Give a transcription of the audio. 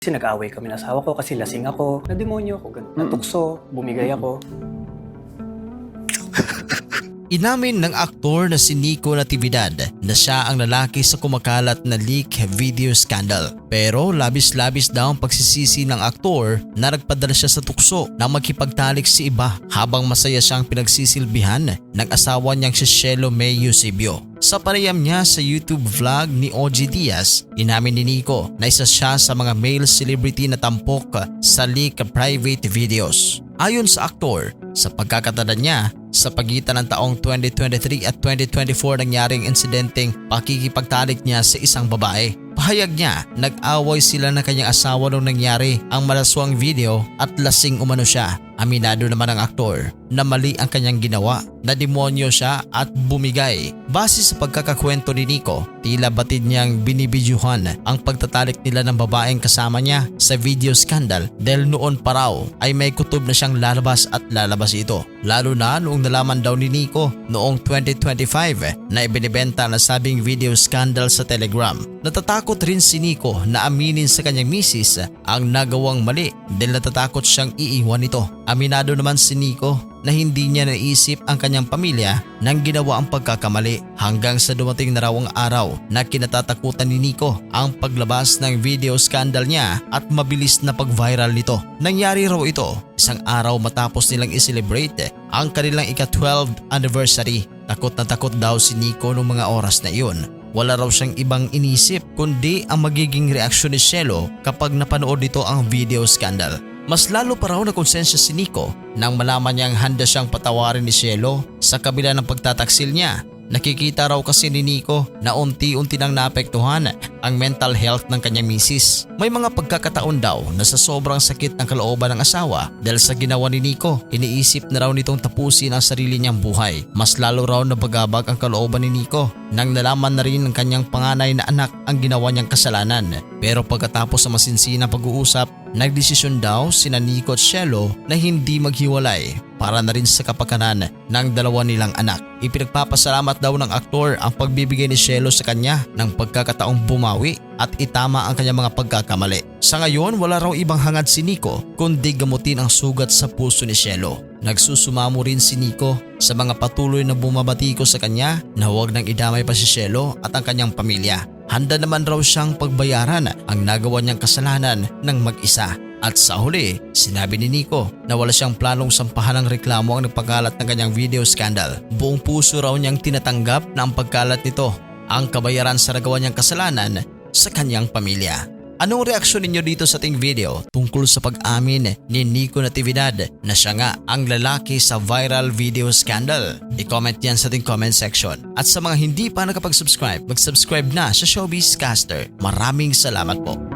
Kasi nag-away kami ng asawa ko kasi lasing ako, nademonyo ako, natukso, bumigay ako. Inamin ng aktor na si Nico Natividad na siya ang lalaki sa kumakalat na leak video scandal. Pero labis-labis daw ang pagsisisi ng aktor na nagpadala siya sa tukso na magkipagtalik si iba habang masaya siyang pinagsisilbihan ng asawa niyang si Shelo May Eusebio. Sa panayam niya sa YouTube vlog ni OG Diaz, inamin ni Nico na isa siya sa mga male celebrity na tampok sa leak private videos. Ayon sa aktor, sa pagkakatanda niya, sa pagitan ng taong 2023 at 2024 nangyaring insidenteng pakikipagtalik niya sa isang babae. Pahayag niya, nag-away sila ng kanyang asawa nung nangyari ang malaswang video at lasing umano siya. Aminado naman ang aktor na mali ang kanyang ginawa, na demonyo siya at bumigay. Base sa pagkakakwento ni Nico, tila batid niyang binibidyuhan ang pagtatalik nila ng babaeng kasama niya sa video scandal dahil noon pa raw ay may kutob na siyang lalabas at lalabas ito. Lalo na noong nalaman daw ni Nico noong 2025 na ibinibenta na sabing video scandal sa Telegram. Natatakot rin si Nico na aminin sa kanyang misis ang nagawang mali dahil natatakot siyang iiwan nito. Aminado naman si Nico na hindi niya naisip ang kanyang pamilya nang ginawa ang pagkakamali hanggang sa dumating na raw ang araw na kinatatakutan ni Nico ang paglabas ng video scandal niya at mabilis na pag-viral nito. Nangyari raw ito isang araw matapos nilang i-celebrate ang kanilang ika-12th anniversary. Takot na takot daw si Nico noong mga oras na iyon. Wala raw siyang ibang inisip kundi ang magiging reaksyon ni Shelo kapag napanood nito ang video scandal. Mas lalo pa raw na konsensya si Nico nang malaman niyang handa siyang patawarin ni Shelo sa kabila ng pagtataksil niya. Nakikita raw kasi ni Nico na unti-unti nang naapektuhan ang mental health ng kanyang misis. May mga pagkakataon daw na sa sobrang sakit ng kalooban ng asawa dahil sa ginawa ni Nico, iniisip na raw nitong tapusin ang sarili niyang buhay. Mas lalo raw na bagabag ang kalooban ni Nico nang nalaman na rin ng kanyang panganay na anak ang ginawa niyang kasalanan. Pero pagkatapos sa masinsinang pag-uusap, nagdesisyon daw sina Nico at Shelo na hindi maghiwalay para na rin sa kapakanan ng dalawa nilang anak. Ipinagpapasalamat daw ng aktor ang pagbibigay ni Shelo sa kanya ng pagkakataong bumawi at itama ang kanyang mga pagkakamali. Sa ngayon, wala raw ibang hangad si Nico kundi gamutin ang sugat sa puso ni Shelo. Nagsusumamo rin si Nico sa mga patuloy na bumabati sa kanya na huwag nang idamay pa si Shelo at ang kanyang pamilya. Handa naman raw siyang pagbayaran ang nagawa niyang kasalanan ng mag-isa. At sa huli, sinabi ni Nico na wala siyang planong sampahan ng reklamo ang nagpagkalat ng kanyang video scandal. Buong puso raw niyang tinatanggap na ang pagkalat nito ang kabayaran sa nagawa niyang kasalanan sa kanyang pamilya. Anong reaksyon ninyo dito sa ating video tungkol sa pag-amin ni Nico Natividad na siya nga ang lalaki sa viral video scandal? I-comment yan sa ating comment section. At sa mga hindi pa nakapag-subscribe, mag-subscribe na sa Showbiz Caster. Maraming salamat po.